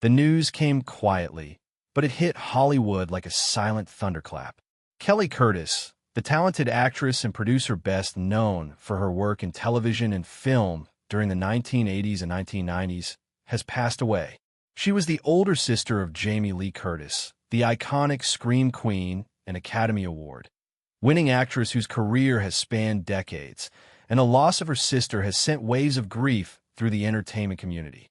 The news came quietly, but it hit Hollywood like a silent thunderclap. Kelly Curtis, the talented actress and producer best known for her work in television and film during the 1980s and 1990s, has passed away. She was the older sister of Jamie Lee Curtis, the iconic Scream Queen and Academy Award-winning actress whose career has spanned decades, and the loss of her sister has sent waves of grief through the entertainment community.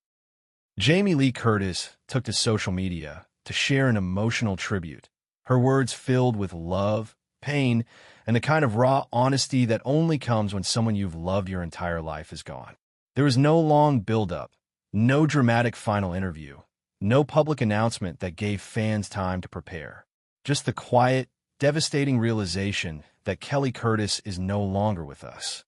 Jamie Lee Curtis took to social media to share an emotional tribute, her words filled with love, pain, and the kind of raw honesty that only comes when someone you've loved your entire life is gone. There was no long build-up, no dramatic final interview, no public announcement that gave fans time to prepare. Just the quiet, devastating realization that Kelly Curtis is no longer with us.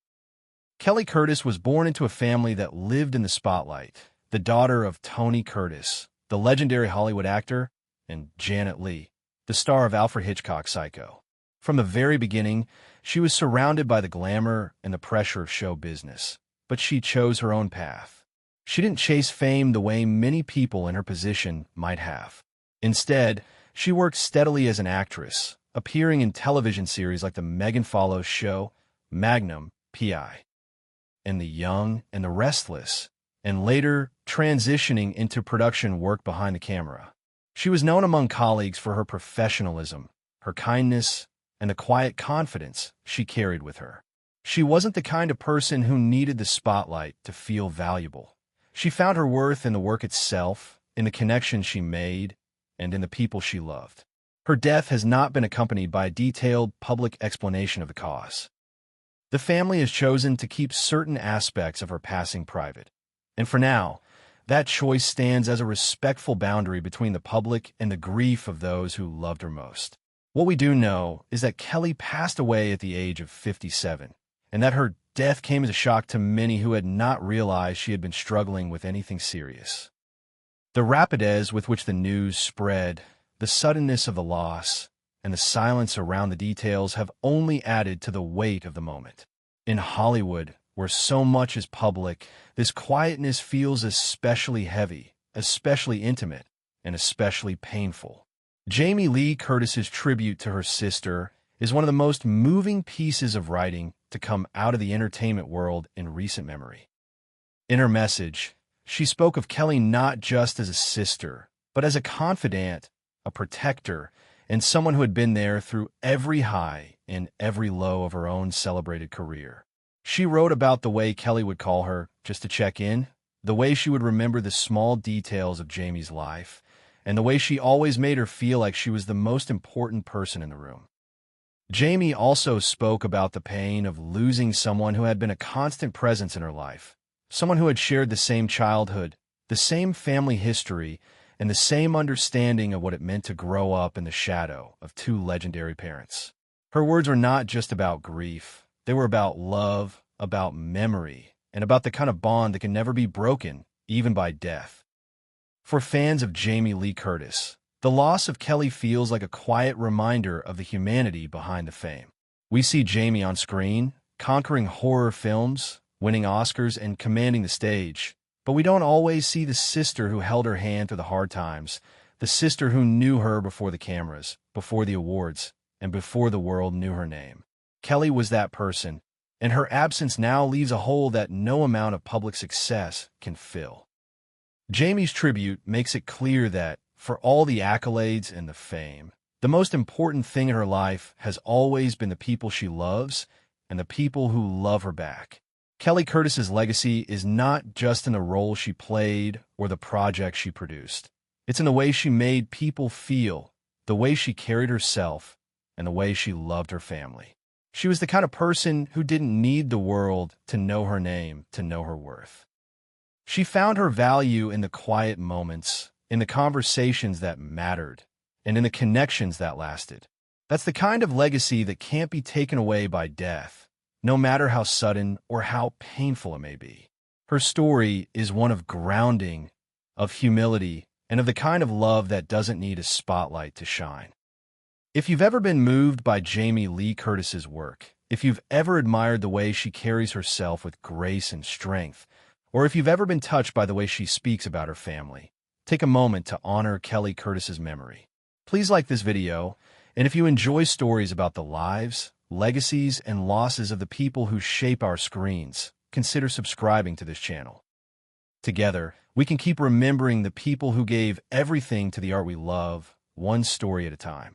Kelly Curtis was born into a family that lived in the spotlight, the daughter of Tony Curtis, the legendary Hollywood actor, and Janet Leigh, the star of Alfred Hitchcock's Psycho. From the very beginning, she was surrounded by the glamour and the pressure of show business, but she chose her own path. She didn't chase fame the way many people in her position might have. Instead, she worked steadily as an actress, appearing in television series like The Megan Follows Show, Magnum, P.I., and The Young and the Restless, and later transitioning into production work behind the camera. She was known among colleagues for her professionalism, her kindness, and the quiet confidence she carried with her. She wasn't the kind of person who needed the spotlight to feel valuable. She found her worth in the work itself, in the connections she made, and in the people she loved. Her death has not been accompanied by a detailed public explanation of the cause. The family has chosen to keep certain aspects of her passing private. And for now, that choice stands as a respectful boundary between the public and the grief of those who loved her most. What we do know is that Kelly passed away at the age of 57, and that her death came as a shock to many who had not realized she had been struggling with anything serious. The rapidez with which the news spread, the suddenness of the loss, and the silence around the details have only added to the weight of the moment. In Hollywood, where so much is public, this quietness feels especially heavy, especially intimate, and especially painful. Jamie Lee Curtis's tribute to her sister is one of the most moving pieces of writing to come out of the entertainment world in recent memory. In her message, she spoke of Kelly not just as a sister, but as a confidant, a protector, and someone who had been there through every high and every low of her own celebrated career. She wrote about the way Kelly would call her just to check in, the way she would remember the small details of Jamie's life, and the way she always made her feel like she was the most important person in the room. Jamie also spoke about the pain of losing someone who had been a constant presence in her life, someone who had shared the same childhood, the same family history, and the same understanding of what it meant to grow up in the shadow of two legendary parents. Her words were not just about grief. They were about love, about memory, and about the kind of bond that can never be broken, even by death. For fans of Jamie Lee Curtis, the loss of Kelly feels like a quiet reminder of the humanity behind the fame. We see Jamie on screen, conquering horror films, winning Oscars, and commanding the stage. But we don't always see the sister who held her hand through the hard times, the sister who knew her before the cameras, before the awards, and before the world knew her name. Kelly was that person, and her absence now leaves a hole that no amount of public success can fill. Jamie's tribute makes it clear that, for all the accolades and the fame, the most important thing in her life has always been the people she loves and the people who love her back. Kelly Curtis's legacy is not just in the role she played or the project she produced. It's in the way she made people feel, the way she carried herself, and the way she loved her family. She was the kind of person who didn't need the world to know her name, to know her worth. She found her value in the quiet moments, in the conversations that mattered, and in the connections that lasted. That's the kind of legacy that can't be taken away by death, no matter how sudden or how painful it may be. Her story is one of grounding, of humility, and of the kind of love that doesn't need a spotlight to shine. If you've ever been moved by Jamie Lee Curtis's work, if you've ever admired the way she carries herself with grace and strength, or if you've ever been touched by the way she speaks about her family, take a moment to honor Kelly Curtis's memory. Please like this video, and if you enjoy stories about the lives, legacies, and losses of the people who shape our screens, consider subscribing to this channel. Together, we can keep remembering the people who gave everything to the art we love, one story at a time.